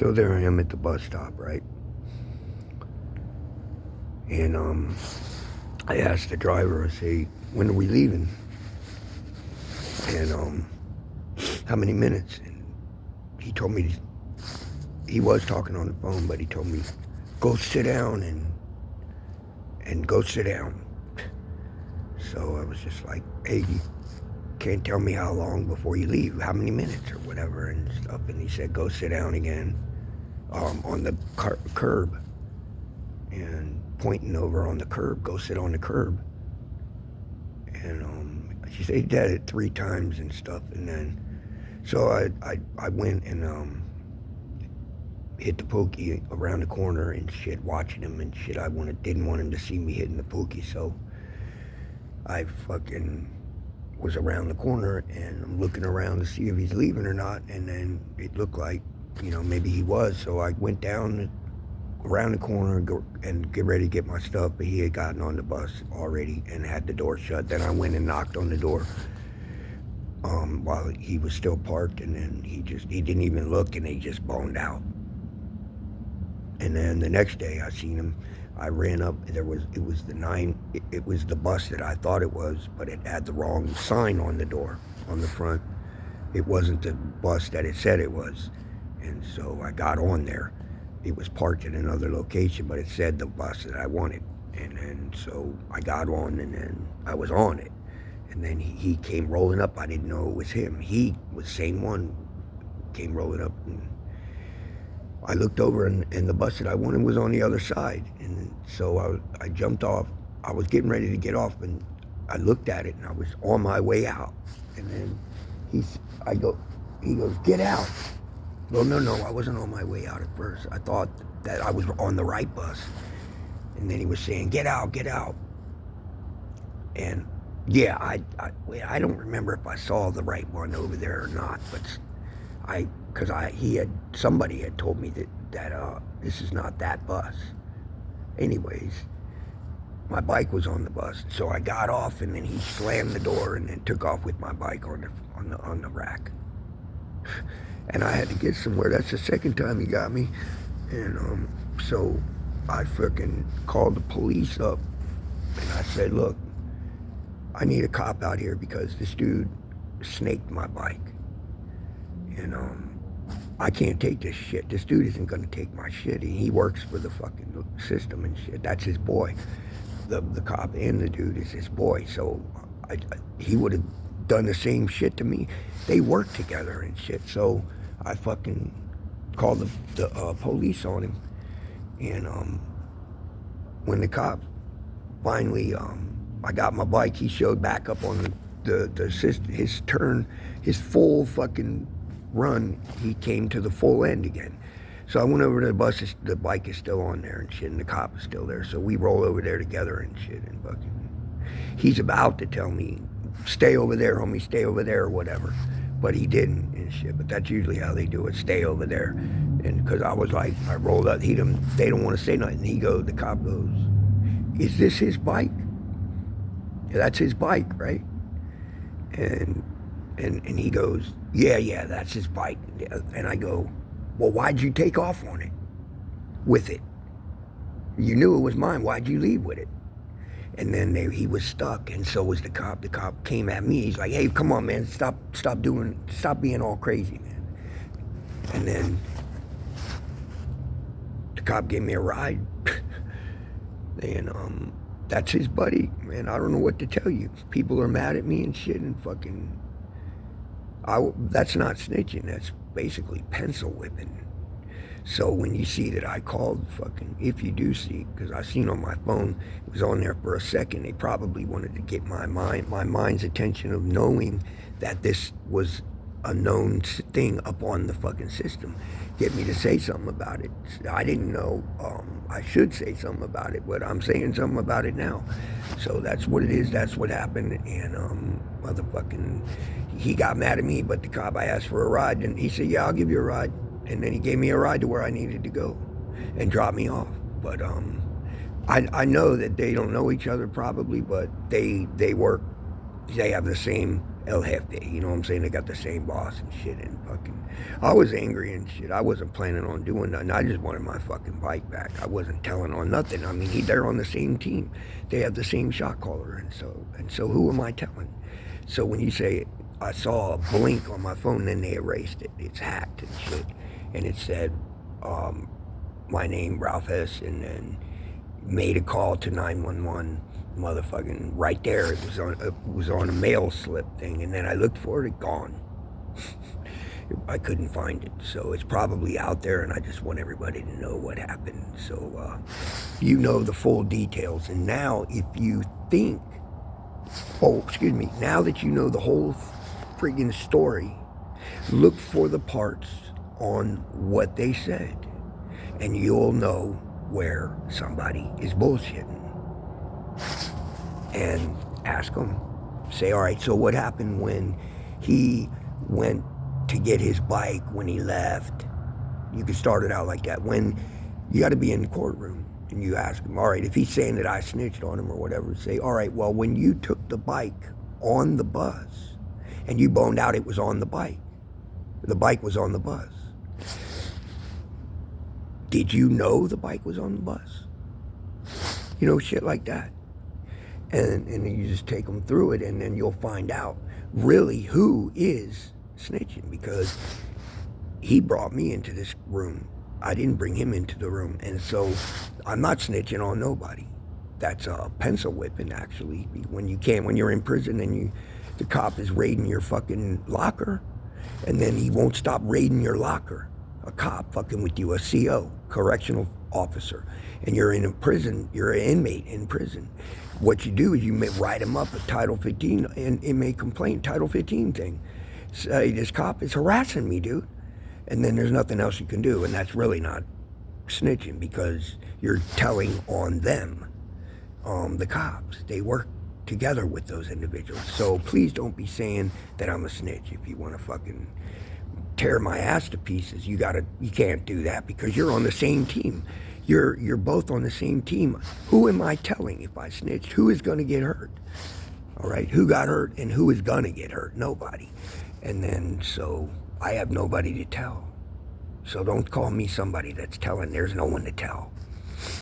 So there I am at the bus stop, right? And I asked the driver, I say, when are we leaving? And how many minutes? And he told me, he was talking on the phone, but he told me, go sit down and go sit down. So I was just like, hey, you can't tell me how long before you leave, how many minutes or whatever and stuff. And he said, go sit down again on the curb. And pointing over on the curb, go sit on the curb. And she said he did it 3 times and stuff. And then, so I went and hit the pokey around the corner and shit, watching him and shit. Didn't want him to see me hitting the pokey, so I fucking was around the corner and I'm looking around to see if he's leaving or not. And then it looked like, maybe he was. So I went down around the corner and get ready to get my stuff, but he had gotten on the bus already and had the door shut. Then I went and knocked on the door while he was still parked, and then he didn't even look, and he just boned out. And then the next day I seen him. I ran up. It was the bus that I thought it was, but it had the wrong sign on the door on the front. It wasn't the bus that it said it was, and so I got on there. It was parked in another location, but it said the bus that I wanted. And then so I got on, and then I was on it. And then he came rolling up. I didn't know it was him. He was the same one, came rolling up. And I looked over, and the bus that I wanted was on the other side. And so I jumped off. I was getting ready to get off, and I looked at it, and I was on my way out. And then he goes, get out. Well, no, I wasn't on my way out at first. I thought that I was on the right bus. And then he was saying, get out. And yeah, I don't remember if I saw the right one over there or not, but somebody had told me that this is not that bus. Anyways, my bike was on the bus, so I got off, and then he slammed the door and then took off with my bike on the rack. And I had to get somewhere. That's the second time he got me. And so I fucking called the police up, and I said, look, I need a cop out here because this dude snaked my bike. And I can't take this shit. This dude isn't gonna take my shit. He works for the fucking system and shit. That's his boy. The cop and the dude is his boy. So he would have done the same shit to me. They work together and shit. So I fucking called the police on him. And when the cop finally, I got my bike, he showed back up on his turn, his full fucking run. He came to the full end again. So I went over to the bus. The bike is still on there and shit, and the cop is still there. So we roll over there together and shit. And fucking, he's about to tell me, stay over there, homie, stay over there or whatever. But he didn't and shit. But that's usually how they do it, stay over there. And because I was like, I rolled up, they don't want to say nothing. The cop goes, is this his bike? Yeah, that's his bike, right? And he goes, yeah, that's his bike. And I go, well, why'd you take off on it, with it? You knew it was mine, why'd you leave with it? And then he was stuck, and so was the cop. The cop came at me. He's like, hey, come on, man, stop being all crazy, man. And then the cop gave me a ride. And that's his buddy, man. I don't know what to tell you. People are mad at me and shit, and fucking, that's not snitching. That's basically pencil whipping. So when you see that I called fucking, if you do see, because I seen on my phone, it was on there for a second, they probably wanted to get my mind's attention of knowing that this was a known thing up on the fucking system. Get me to say something about it. I didn't know I should say something about it, but I'm saying something about it now. So that's what it is. That's what happened. And motherfucking, he got mad at me, but the cop, I asked for a ride, and he said, yeah, I'll give you a ride. And then he gave me a ride to where I needed to go and dropped me off. But I know that they don't know each other probably, but they work. They have the same El Jefe, you know what I'm saying? They got the same boss and shit, and fucking, I was angry and shit. I wasn't planning on doing nothing. I just wanted my fucking bike back. I wasn't telling on nothing. I mean, they're on the same team. They have the same shot caller, and so who am I telling? So when you say I saw a blink on my phone, then they erased it. It's hacked and shit, and it said my name, Ralph S, and then made a call to 911. Motherfucking right there. It was on a mail slip thing, and then I looked for it, gone. I couldn't find it, so it's probably out there, and I just want everybody to know what happened, so you know the full details. And now, if you think, now that you know the whole friggin' story, look for the parts on what they said, and you'll know where somebody is bullshitting. And ask him, say, all right, so what happened when he went to get his bike when he left? You can start it out like that. When you got to be in the courtroom and you ask him, all right, if he's saying that I snitched on him or whatever, say, all right, well, when you took the bike on the bus and you boned out it was on the bike was on the bus, did you know the bike was on the bus? You know, shit like that. And then you just take them through it, and then you'll find out really who is snitching, because he brought me into this room. I didn't bring him into the room, and so I'm not snitching on nobody. That's a pencil whipping, actually. When you're in prison and the cop is raiding your fucking locker, and then he won't stop raiding your locker. A cop fucking with you, a CO, correctional officer, and you're in a prison, you're an inmate in prison. What you do is you write him up a Title 15 and inmate complaint, Title 15 thing. Say, this cop is harassing me, dude. And then there's nothing else you can do, and that's really not snitching, because you're telling on them, the cops. They work together with those individuals. So please don't be saying that I'm a snitch. If you want to fucking tear my ass to pieces, you can't do that, because you're on the same team. You're both on the same team. Who am I telling if I snitched? Who is going to get hurt? All right, who got hurt and who is going to get hurt? Nobody. And then, so I have nobody to tell. So don't call me somebody that's telling. There's no one to tell.